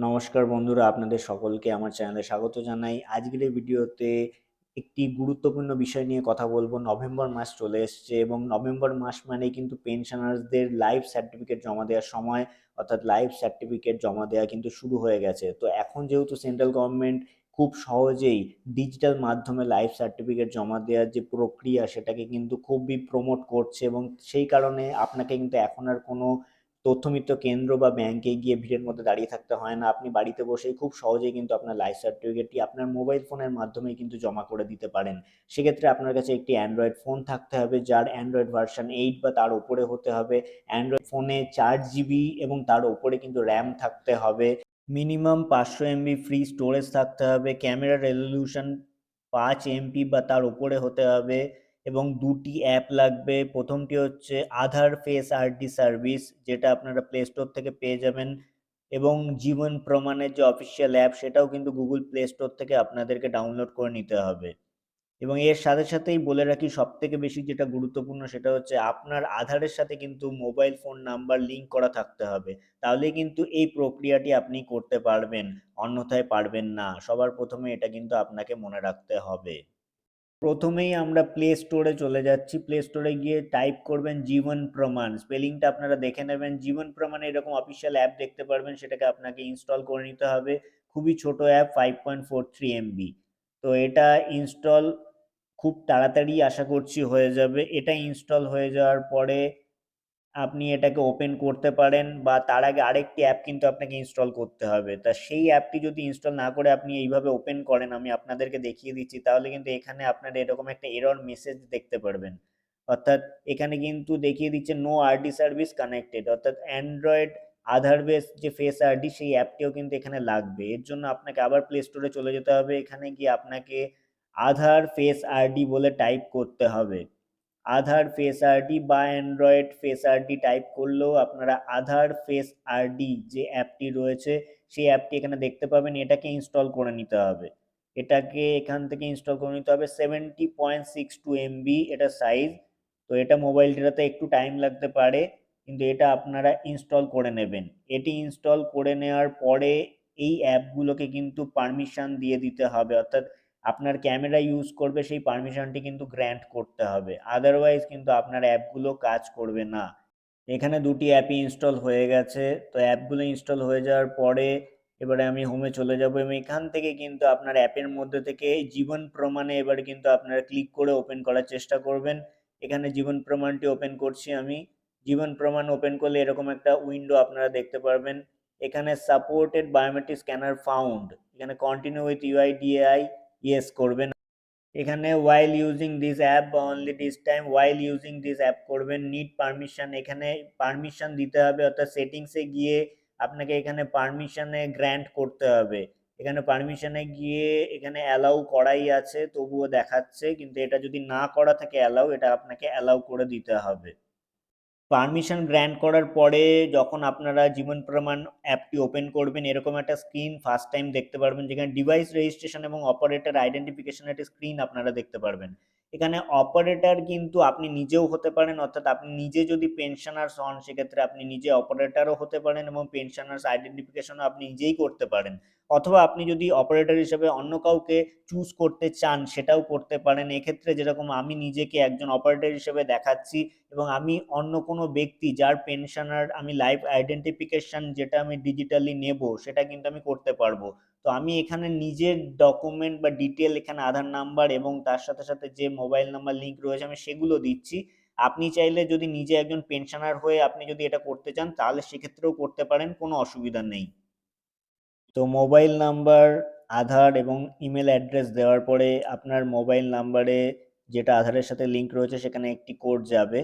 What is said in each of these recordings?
নমস্কার বন্ধুরা, আপনাদের সকলকে আমার চ্যানেলে স্বাগত জানাই। আজকের এই ভিডিওতে একটি গুরুত্বপূর্ণ বিষয় নিয়ে কথা বলবো। নভেম্বর মাস চলে এসছে এবং নভেম্বর মাস মানেই কিন্তু পেনশনার্সদের লাইফ সার্টিফিকেট জমা দেওয়ার সময়, অর্থাৎ লাইফ সার্টিফিকেট জমা দেওয়া কিন্তু শুরু হয়ে গেছে। তো এখন যেহেতু সেন্ট্রাল গভর্নমেন্ট খুব সহজেই ডিজিটাল মাধ্যমে লাইফ সার্টিফিকেট জমা দেওয়ার যে প্রক্রিয়া সেটাকে কিন্তু খুবই প্রমোট করছে, এবং সেই কারণে আপনাকে কিন্তু এখন আর কোনো তথ্যমিত্র কেন্দ্র বা ব্যাংকে গিয়ে ভিড়ের মধ্যে দাঁড়িয়ে থাকতে হয় না। আপনি বাড়িতে বসেই খুব সহজেই কিন্তু আপনার লাইফ সার্টিফিকেটটি আপনার মোবাইল ফোনের মাধ্যমেই কিন্তু জমা করে দিতে পারেন। সেক্ষেত্রে আপনার কাছে একটি অ্যান্ড্রয়েড ফোন থাকতে হবে, যার অ্যান্ড্রয়েড ভার্সন 8 বা তার উপরে হতে হবে। অ্যান্ড্রয়েড ফোনে 4 জিবি এবং তার উপরে কিন্তু র্যাম থাকতে হবে। মিনিমাম 500 MB ফ্রি স্টোরেজ থাকতে হবে। ক্যামেরা রেজলিউশন 5 MP বা তার উপরে হতে হবে, এবং দুটি অ্যাপ লাগবে। প্রথমটি হচ্ছে আধার ফেস আরডি সার্ভিস, যেটা আপনারা প্লে স্টোর থেকে পেয়ে যাবেন, এবং জীবন প্রমাণের যে অফিসিয়াল অ্যাপ সেটাও কিন্তু গুগল প্লে স্টোর থেকে আপনাদেরকে ডাউনলোড করে নিতে হবে। এবং এর সাথে সাথেই বলে রাখি, সব থেকে বেশি যেটা গুরুত্বপূর্ণ সেটা হচ্ছে আপনার আধারের সাথে কিন্তু মোবাইল ফোন নাম্বার লিঙ্ক করা থাকতে হবে। তাহলে কিন্তু এই প্রক্রিয়াটি আপনি করতে পারবেন, অন্যথায় পারবেন না। সবার প্রথমে এটা কিন্তু আপনাকে মনে রাখতে হবে। প্রথমেই আমরা প্লে স্টোরে চলে যাচ্ছি। প্লে স্টোরে গিয়ে টাইপ করবেন জীবন প্রমাণ, স্পেলিংটা আপনারা দেখে নেবেন। জীবন প্রমাণে এরকম অফিসিয়াল অ্যাপ দেখতে পারবেন, সেটাকে আপনাকে ইনস্টল করে নিতে হবে। খুবই ছোট অ্যাপ, 5.43 MB। তো এটা ইনস্টল খুব তাড়াতাড়ি আশা করছি হয়ে যাবে। এটা ইনস্টল হয়ে যাওয়ার পরে আপনি এটাকে ওপেন করতে পারেন, বা তার আগে আরেকটি অ্যাপ কিন্তু আপনাকে ইনস্টল করতে হবে। তা সেই অ্যাপটি যদি ইনস্টল না করে আপনি এইভাবে ওপেন করেন, আমি আপনাদেরকে দেখিয়ে দিচ্ছি, তাহলে কিন্তু এখানে আপনারা এরকম একটা এরর মেসেজ দেখতে পারবেন। অর্থাৎ এখানে কিন্তু দেখিয়ে দিচ্ছে নো আরডি সার্ভিস কানেক্টেড, অর্থাৎ অ্যান্ড্রয়েড আধার বেস যে ফেস আরডি সেই অ্যাপটিও কিন্তু এখানে লাগবে। এর জন্য আপনাকে আবার প্লে স্টোরে চলে যেতে হবে। এখানে গিয়ে আপনাকে আধার ফেস আরডি বলে টাইপ করতে হবে। আধার ফেস আরডি বা অ্যান্ড্রয়েড ফেস আরডি টাইপ করলেও আপনারা আধার ফেস আরডি যে অ্যাপটি রয়েছে সেই অ্যাপটি এখানে দেখতে পাবেন। এটাকে ইনস্টল করে নিতে হবে। এটাকে এখান থেকে ইনস্টল করে নিতে হবে। 70.62 MB এটা সাইজ। তো এটা মোবাইলটাতে একটু টাইম লাগতে পারে, কিন্তু এটা আপনারা ইনস্টল করে নেবেন। এটি ইনস্টল করে নেওয়ার পরে এই অ্যাপগুলোকে কিন্তু পারমিশন দিয়ে দিতে হবে, অর্থাৎ আপনার ক্যামেরা ইউজ করবে সেই পারমিশনটি কিন্তু গ্র্যান্ট করতে হবে, আদারওয়াইজ কিন্তু আপনার অ্যাপগুলো কাজ করবে না। এখানে দুটি অ্যাপই ইনস্টল হয়ে গেছে। তো অ্যাপগুলো ইনস্টল হয়ে যাওয়ার পরে এবারে আমি হোমে চলে যাব, এবং এখান থেকে কিন্তু আপনার অ্যাপের মধ্যে থেকে জীবন প্রমাণে এবারে কিন্তু আপনারা ক্লিক করে ওপেন করার চেষ্টা করবেন। এখানে জীবন প্রমাণটি ওপেন করছি আমি। জীবন প্রমাণ ওপেন করলে এরকম একটা উইন্ডো আপনারা দেখতে পারবেন। এখানে সাপোর্টেড বায়োমেট্রিক স্ক্যানার ফাউন্ড, এখানে কন্টিনিউ উইথ ইউআইডিএআই ইয়েস করবেন। এখানে while using this app only this time while using this app করবেন। নিড পারমিশন, এখানে পারমিশন দিতে হবে, অর্থাৎ সেটিংসে গিয়ে আপনাকে এখানে পারমিশনে গ্র্যান্ট করতে হবে। এখানে পারমিশনে গিয়ে এখানে অ্যালাউ করাই আছে, তবুও দেখাচ্ছে, কিন্তু এটা যদি না করা থাকে অ্যালাউ, এটা আপনাকে অ্যালাউ করে দিতে হবে। পারমিশন গ্র্যান্ট করার পরে যখন আপনারা জীবন প্রমাণ অ্যাপটি ওপেন করবেন, এরকম একটা স্ক্রিন ফার্স্ট টাইম দেখতে পারবেন, যেখানে ডিভাইস রেজিস্ট্রেশন এবং অপারেটর আইডেন্টিফিকেশনের একটা স্ক্রিন আপনারা দেখতে পারবেন। এখানে অপারেটর কিন্তু আপনি নিজেও হতে পারেন, অর্থাৎ আপনি নিজে যদি পেনশনার্স হন সেক্ষেত্রে আপনি নিজে অপারেটরও হতে পারেন, এবং পেনশনার্স আইডেন্টিফিকেশনও আপনি নিজেই করতে পারেন। অথবা আপনি যদি অপারেটর হিসেবে অন্য কাউকে চুজ করতে চান সেটাও করতে পারেন। এক্ষেত্রে যেরকম আমি নিজেকে একজন অপারেটর হিসেবে দেখাচ্ছি, এবং আমি অন্য কোনো ব্যক্তি যার পেনশনার আমি লাইফ আইডেন্টিফিকেশন যেটা আমি ডিজিটালি নেব সেটা কিন্তু আমি করতে পারবো। তো আমি এখানে নিজের ডকুমেন্ট বা ডিটেল, এখানে আধার নাম্বার এবং তার সাথে সাথে যে মোবাইল নাম্বার লিঙ্ক রয়েছে আমি সেগুলো দিচ্ছি। আপনি চাইলে যদি নিজে একজন পেনশনার হয়ে আপনি যদি এটা করতে চান তাহলে সেক্ষেত্রেও করতে পারেন, কোনো অসুবিধা নেই। তো মোবাইল নাম্বার, আধার এবং ইমেল অ্যাড্রেস দেওয়ার পরে আপনার মোবাইল নাম্বারে যেটা আধারের সাথে লিঙ্ক রয়েছে সেখানে একটি কোড যাবে।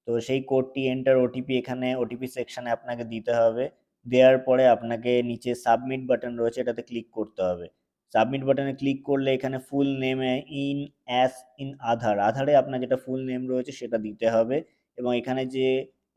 তো সেই কোডটি এন্টার ওটিপি, এখানে ওটিপি সেকশানে আপনাকে দিতে হবে। দেওয়ার পরে আপনাকে নিচে সাবমিট বাটন রয়েছে, এটাতে ক্লিক করতে হবে। সাবমিট বাটনে ক্লিক করলে এখানে ফুল নেমে ইন অ্যাস ইন আধার, আধারে আপনার যেটা ফুল নেম রয়েছে সেটা দিতে হবে। এবং এখানে যে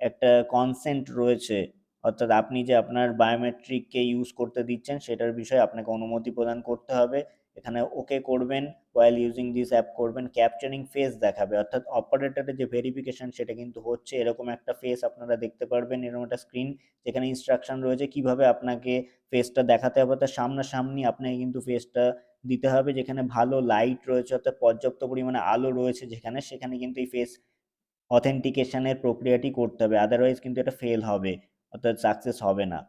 একটা কনসেন্ট রয়েছে, অর্থাৎ আপনি যে আপনার বায়োমেট্রিককে ইউজ করতে দিচ্ছেন সেটার বিষয়ে আপনাকে অনুমতি প্রদান করতে হবে। এখানে ওকে করবেন, ওয়াইল ইউজিং দিস অ্যাপ করবেন, ক্যাপচারিং ফেস দেখাবে, অর্থাৎ অপারেটরের যে ভেরিফিকেশন সেটা কিন্তু হচ্ছে, এরকম একটা ফেস আপনারা দেখতে পারবেন, এরকম একটা স্ক্রিন যেখানে ইনস্ট্রাকশন রয়েছে কিভাবে আপনাকে ফেসটা দেখাতে হবে, তার সামনাসামনি আপনাকে কিন্তু ফেসটা দিতে হবে, যেখানে ভালো লাইট রয়েছে অর্থাৎ পর্যাপ্ত পরিমাণে আলো রয়েছে যেখানে, সেখানে কিন্তু এই ফেস অথেন্টিকেশনের প্রক্রিয়াটি করতে হবে, আদারওয়াইজ কিন্তু এটা ফেল হবে, অর্থাৎ সাকসেস হবে না।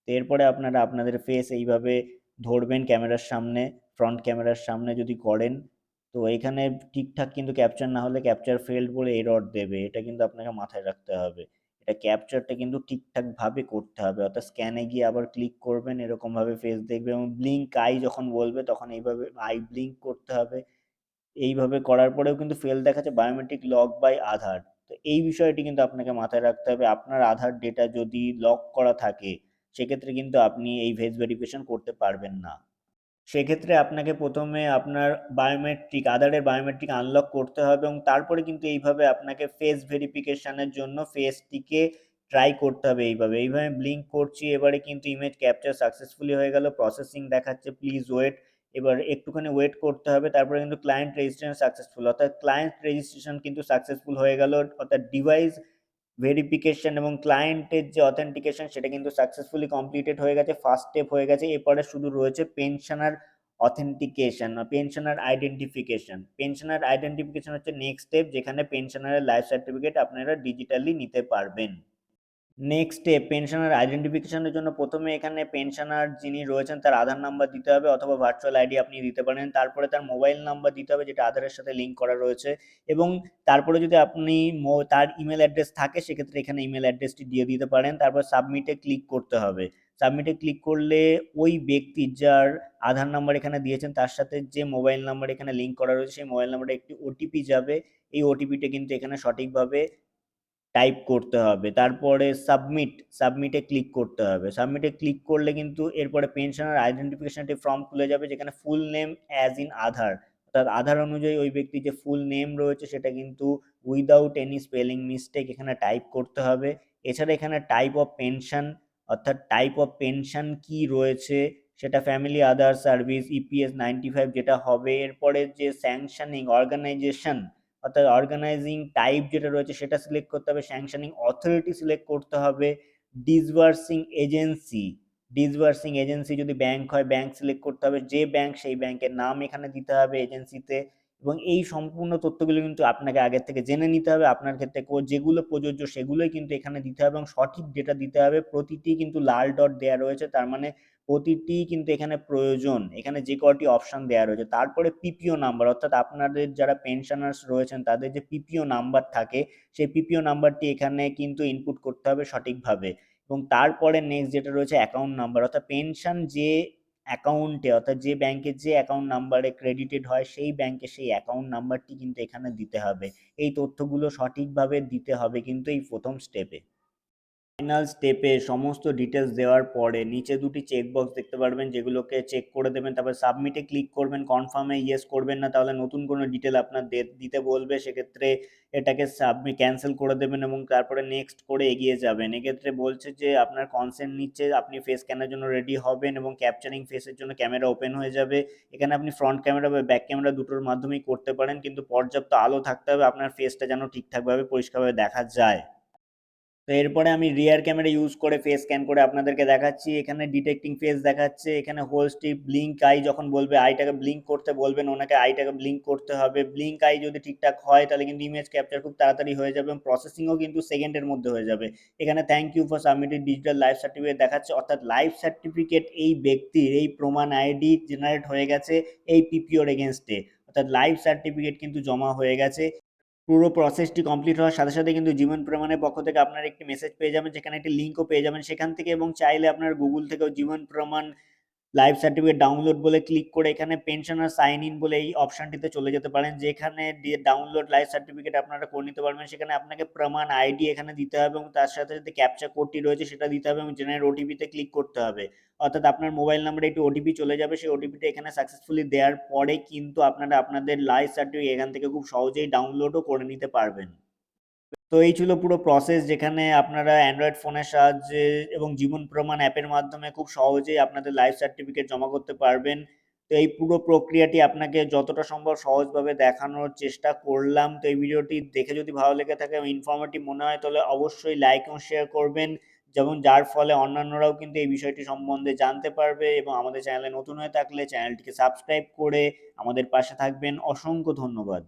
তো এরপরে আপনারা আপনাদের ফেস এইভাবে ধরবেন ক্যামেরার সামনে, ফ্রন্ট ক্যামেরার সামনে যদি করেন, তো এখানে ঠিকঠাক কিন্তু ক্যাপচার না হলে ক্যাপচার ফেল্ড বলে এরর দেবে, এটা কিন্তু আপনাকে মাথায় রাখতে হবে। এটা ক্যাপচারটা কিন্তু ঠিকঠাকভাবে করতে হবে, অর্থাৎ স্ক্যানে গিয়ে আবার ক্লিক করবেন, এরকমভাবে ফেস দেখবে এবং ব্লিঙ্ক আই যখন বলবে তখন এইভাবে আই ব্লিঙ্ক করতে হবে। এইভাবে করার পরেও কিন্তু ফেল দেখাচ্ছে বায়োমেট্রিক লক বাই আধার। তো এই বিষয়টি কিন্তু আপনাকে মাথায় রাখতে হবে, আপনার আধার ডেটা যদি লক করা থাকে সেক্ষেত্রে কিন্তু আপনি এই ফেস ভেরিফিকেশন করতে পারবেন না। সেক্ষেত্রে আপনাকে প্রথমে আপনার বায়োমেট্রিক আধারের বায়োমেট্রিক আনলক করতে হবে এবং তারপরে কিন্তু এইভাবে আপনাকে ফেস ভেরিফিকেশনের জন্য ফেসটিকে ট্রাই করতে হবে। এইভাবে এইভাবে ব্লিঙ্ক করছি, এবারে কিন্তু ইমেজ ক্যাপচার সাকসেসফুলি হয়ে গেল, প্রসেসিং দেখাচ্ছে, প্লিজ ওয়েট। এবার একটুখানি ওয়েট করতে হবে, তারপরে কিন্তু ক্লায়েন্ট রেজিস্ট্রেশন সাকসেসফুল, অর্থাৎ ক্লায়েন্ট রেজিস্ট্রেশন কিন্তু সাকসেসফুল হয়ে গেল, অর্থাৎ ডিভাইস ভেরিফিকেশন এবং ক্লায়েন্টের যে অথেন্টিকেশন সেটা কিন্তু সাকসেসফুলি কমপ্লিটেড হয়ে গেছে, ফার্স্ট স্টেপ হয়ে গেছে। এরপরে শুধু রয়েছে pensioner authentication, pensioner identification. Pensioner identification হচ্ছে নেক্সট স্টেপ, যেখানে পেনশনারের লাইফ সার্টিফিকেট আপনারা ডিজিটালি নিতে পারবেন। নেক্সট স্টেপ, পেনশনার আইডেন্টিফিকেশনের জন্য প্রথমে এখানে পেনশনার যিনি রয়েছেন তার আধার নাম্বার দিতে হবে, অথবা ভার্চুয়াল আইডি আপনি দিতে পারেন, তারপরে তার মোবাইল নাম্বার দিতে হবে যেটা আধারের সাথে লিঙ্ক করা রয়েছে, এবং তারপরে যদি আপনি তার ইমেল অ্যাড্রেস থাকে সেক্ষেত্রে এখানে ইমেল অ্যাড্রেসটি দিয়ে দিতে পারেন, তারপর সাবমিটে ক্লিক করতে হবে। সাবমিটে ক্লিক করলে ওই ব্যক্তি যার আধার নাম্বার এখানে দিয়েছেন তার সাথে যে মোবাইল নাম্বার এখানে লিঙ্ক করা রয়েছে সেই মোবাইল নাম্বারে একটি ওটিপি যাবে, এই ওটিপিটা কিন্তু এখানে সঠিকভাবে টাইপ করতে হবে, তারপরে সাবমিটে ক্লিক করতে হবে। সাবমিটে ক্লিক করলে কিন্তু এরপরে পেনশনার আইডেন্টিফিকেশন একটি ফর্ম খুলে যাবে, যেখানে ফুল নেম অ্যাজ ইন আধার, অর্থাৎ আধার অনুযায়ী ওই ব্যক্তির যে ফুল নেম রয়েছে সেটা কিন্তু উইদাউট এনি স্পেলিং মিস্টেক এখানে টাইপ করতে হবে। এছাড়া এখানে টাইপ অফ পেনশন, অর্থাৎ টাইপ অফ পেনশন কি রয়েছে সেটা ফ্যামিলি আধার সার্ভিস ইপিএস 95 যেটা হবে। এরপরে যে স্যাংশনিং অর্গানাইজেশন, অর্থাৎ অর্গানাইজিং টাইপ যেটা রয়েছে সেটা সিলেক্ট করতে হবে, স্যাংশনিং অথরিটি সিলেক্ট করতে হবে, ডিসবার্সিং এজেন্সি, ডিসবার্সিং এজেন্সি যদি ব্যাংক হয় ব্যাংক সিলেক্ট করতে হবে, যে ব্যাংক সেই ব্যাংকের নাম এখানে দিতে হবে এজেন্সিতে, এবং এই সম্পূর্ণ তথ্যগুলো কিন্তু আপনাকে আগের থেকে জেনে নিতে হবে, আপনার ক্ষেত্রে যেগুলো প্রযোজ্য সেগুলোই কিন্তু এখানে দিতে হবে এবং সঠিক ডেটা দিতে হবে। প্রতিটি কিন্তু লাল ডট দেওয়া রয়েছে, তার মানে প্রতিটি কিন্তু এখানে প্রয়োজন, এখানে যে কটি অপশন দেওয়া রয়েছে। তারপরে পিপিও নাম্বার, অর্থাৎ আপনাদের যারা পেনশনার্স রয়েছেন তাদের যে পিপিও নাম্বার থাকে সেই পিপিও নাম্বারটি এখানে কিন্তু ইনপুট করতে হবে সঠিকভাবে, এবং তারপরে নেক্সট যেটা রয়েছে অ্যাকাউন্ট নাম্বার, অর্থাৎ পেনশন যে অ্যাকাউন্টে, অর্থাৎ যে ব্যাংকে যে অ্যাকাউন্ট নাম্বারে ক্রেডিটেড হয় সেই ব্যাংকে সেই অ্যাকাউন্ট নাম্বারটি কিন্তু এখানে দিতে হবে। এই তথ্যগুলো সঠিকভাবে দিতে হবে কিন্তু এই প্রথম স্টেপে। ফাইনাল স্টেপে সমস্ত ডিটেলস দেওয়ার পরে নিচে দুটি চেকবক্স দেখতে পারবেন যেগুলোকে চেক করে দেবেন, তারপর সাবমিটে ক্লিক করবেন, কনফার্মে ইয়েস করবেন না তাহলে নতুন কোনো ডিটেল আপনার দিতে বলবে, সেক্ষেত্রে এটাকে সাবমিট ক্যান্সেল করে দেবেন এবং তারপরে নেক্সট করে এগিয়ে যাবেন। এক্ষেত্রে বলছে যে আপনার কনসেন্ট নিচ্ছে, আপনি ফেস স্ক্যানের জন্য রেডি হবেন এবং ক্যাপচারিং ফেসের জন্য ক্যামেরা ওপেন হয়ে যাবে। এখানে আপনি ফ্রন্ট ক্যামেরা বা ব্যাক ক্যামেরা দুটোর মাধ্যমেই করতে পারেন, কিন্তু পর্যাপ্ত আলো থাকতে হবে আপনার ফেসটা যেন ঠিকঠাকভাবে পরিষ্কারভাবে দেখা যায়। তো এরপরে আমি রিয়ার ক্যামেরা ইউজ করে ফেস স্ক্যান করে আপনাদেরকে দেখাচ্ছি। এখানে ডিটেক্টিং ফেস দেখাচ্ছে, এখানে হোল স্টিপ ব্লিঙ্ক আই যখন বলবে আইটাকে ব্লিঙ্ক করতে বলবেন ওনাকে আইটাকে ব্লিঙ্ক করতে হবে। ব্লিঙ্ক আই যদি ঠিকঠাক হয় তাহলে কিন্তু ইমেজ ক্যাপচার খুব তাড়াতাড়ি হয়ে যাবে এবং প্রসেসিংও কিন্তু সেকেন্ডের মধ্যে হয়ে যাবে। এখানে thank you for submitted digital life certificate দেখাচ্ছে, অর্থাৎ লাইফ সার্টিফিকেট এই ব্যক্তির এই প্রমাণ আইডি জেনারেট হয়ে গেছে এই পিপিওর এগেনস্টে, অর্থাৎ লাইফ সার্টিফিকেট কিন্তু জমা হয়ে গেছে। পুরো প্রসেসটি কমপ্লিট হওয়ার সাথে সাথে কিন্তু জীবন প্রমাণের পক্ষ থেকে আপনার একটি মেসেজ পেয়ে যাবেন, যেখানে একটি লিঙ্কও পেয়ে যাবেন সেখান থেকে, এবং চাইলে আপনার গুগল থেকেও জীবন প্রমাণ লাইফ সার্টিফিকেট ডাউনলোড বলে ক্লিক করে এখানে পেনশনার সাইন ইন বলে এই অপশনটিতে চলে যেতে পারেন, যেখানে দিয়ে ডাউনলোড লাইফ সার্টিফিকেট আপনারা করে নিতে পারবেন। সেখানে আপনাকে প্রমাণ আইডি এখানে দিতে হবে এবং তার সাথে সাথে ক্যাপচা কোডটি রয়েছে সেটা দিতে হবে এবং জেনারেট ওটিপিতে ক্লিক করতে হবে, অর্থাৎ আপনার মোবাইল নাম্বারে একটি ওটিপি চলে যাবে। সেই ওটিপিটা এখানে সাকসেসফুলি দেওয়ার পরে কিন্তু আপনারা আপনাদের লাইফ সার্টিফিকেট এখান থেকে খুব সহজেই ডাউনলোডও করে নিতে পারবেন। তো এই ছিল পুরো প্রসেস, যেখানে আপনারা অ্যান্ড্রয়েড ফোনের সাহায্যে এবং জীবন প্রমাণ অ্যাপের মাধ্যমে খুব সহজেই আপনাদের লাইফ সার্টিফিকেট জমা করতে পারবেন। তো এই পুরো প্রক্রিয়াটি আপনাকে যতটা সম্ভব সহজভাবে দেখানোর চেষ্টা করলাম। তো এই ভিডিওটি দেখে যদি ভালো লেগে থাকে এবং ইনফরমেটিভ মনে হয় তাহলে অবশ্যই লাইক এবং শেয়ার করবেন, যেমন যার ফলে অন্যান্যরাও কিন্তু এই বিষয়টি সম্বন্ধে জানতে পারবে। এবং আমাদের চ্যানেলে নতুন হয়ে থাকলে চ্যানেলটিকে সাবস্ক্রাইব করে আমাদের পাশে থাকবেন। অসংখ্য ধন্যবাদ।